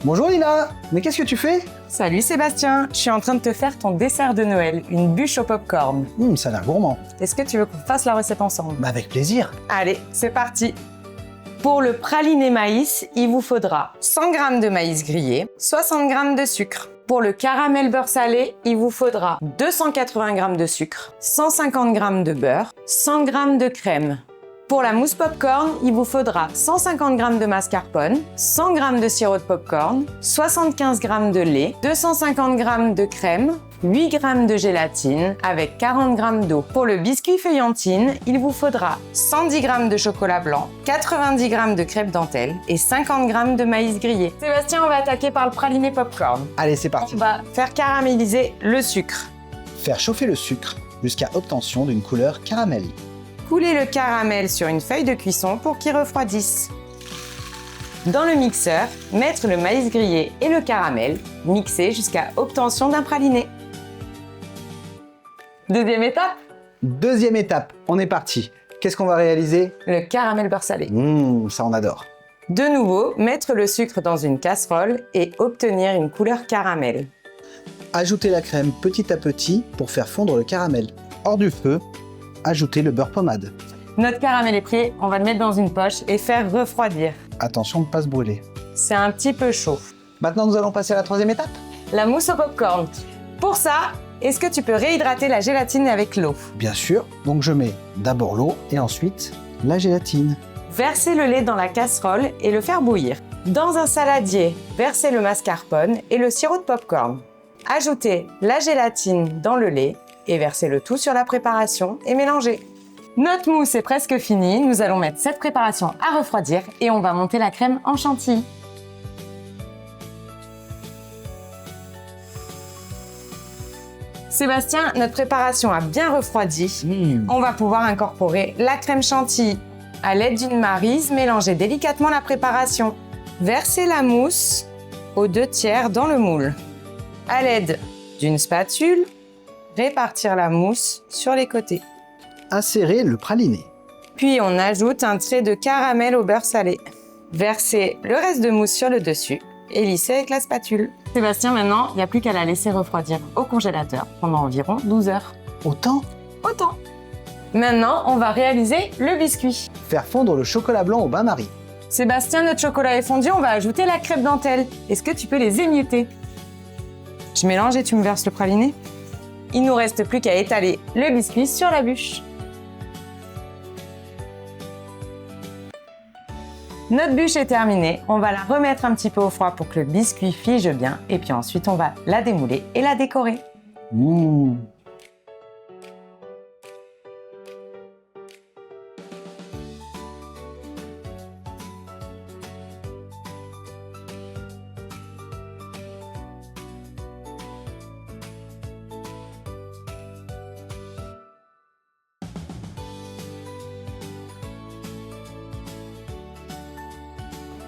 Bonjour Lina, mais qu'est-ce que tu fais? Salut Sébastien, je suis en train de te faire ton dessert de Noël, une bûche au popcorn. Ça a l'air gourmand. Est-ce que tu veux qu'on fasse la recette ensemble? Bah avec plaisir. Allez, c'est parti. Pour le praliné maïs, il vous faudra 100 g de maïs grillé, 60 g de sucre. Pour le caramel beurre salé, il vous faudra 280 g de sucre, 150 g de beurre, 100 g de crème. Pour la mousse popcorn, il vous faudra 150 g de mascarpone, 100 g de sirop de popcorn, 75 g de lait, 250 g de crème, 8 g de gélatine avec 40 g d'eau. Pour le biscuit feuillantine, il vous faudra 110 g de chocolat blanc, 90 g de crêpe dentelle et 50 g de maïs grillé. Sébastien, on va attaquer par le praliné popcorn. Allez, c'est parti. On va faire caraméliser le sucre. Faire chauffer le sucre jusqu'à obtention d'une couleur caramel. Couler le caramel sur une feuille de cuisson pour qu'il refroidisse. Dans le mixeur, mettre le maïs grillé et le caramel, mixer jusqu'à obtention d'un praliné. Deuxième étape, Deuxième étape, on est parti. Qu'est-ce qu'on va réaliser? le caramel beurre salé. Ça on adore. De nouveau, mettre le sucre dans une casserole et obtenir une couleur caramel. Ajouter la crème petit à petit pour faire fondre le caramel. Hors du feu, ajouter le beurre pommade. Notre caramel est prêt, on va le mettre dans une poche et faire refroidir. Attention de ne pas se brûler. C'est un petit peu chaud. Maintenant nous allons passer à la troisième étape. La mousse au popcorn. Pour ça, est-ce que tu peux réhydrater la gélatine avec l'eau? Bien sûr, donc je mets d'abord l'eau et ensuite la gélatine. Versez le lait dans la casserole et le faire bouillir. Dans un saladier, versez le mascarpone et le sirop de popcorn. Ajoutez la gélatine dans le lait et versez le tout sur la préparation et mélangez. Notre mousse est presque finie, nous allons mettre cette préparation à refroidir et on va monter la crème en chantilly. Sébastien, notre préparation a bien refroidi. On va pouvoir incorporer la crème chantilly. À l'aide d'une maryse, mélangez délicatement la préparation. Versez la mousse aux 2/3 dans le moule. À l'aide d'une spatule, répartir la mousse sur les côtés. Insérer le praliné. Puis on ajoute un trait de caramel au beurre salé. Versez le reste de mousse sur le dessus et lissez avec la spatule. Sébastien, maintenant, il n'y a plus qu'à la laisser refroidir au congélateur pendant environ 12 heures. Autant Autant. Maintenant, on va réaliser le biscuit. faire fondre le chocolat blanc au bain-marie. Sébastien, notre chocolat est fondu, on va ajouter la crêpe dentelle. Est-ce que tu peux les émietter? Je mélange et tu me verses le praliné. Il nous reste plus qu'à étaler le biscuit sur la bûche. Notre bûche est terminée, on va la remettre un petit peu au froid pour que le biscuit fige bien et puis ensuite on va la démouler et la décorer.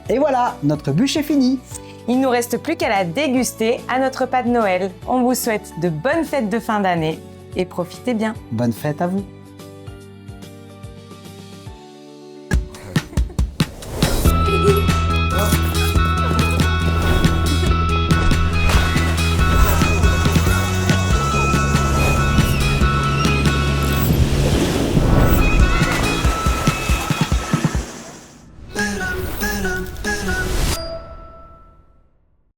Et voilà, notre bûche est finie. Il ne nous reste plus qu'à la déguster à notre repas de Noël. On vous souhaite de bonnes fêtes de fin d'année et profitez bien. Bonne fête à vous.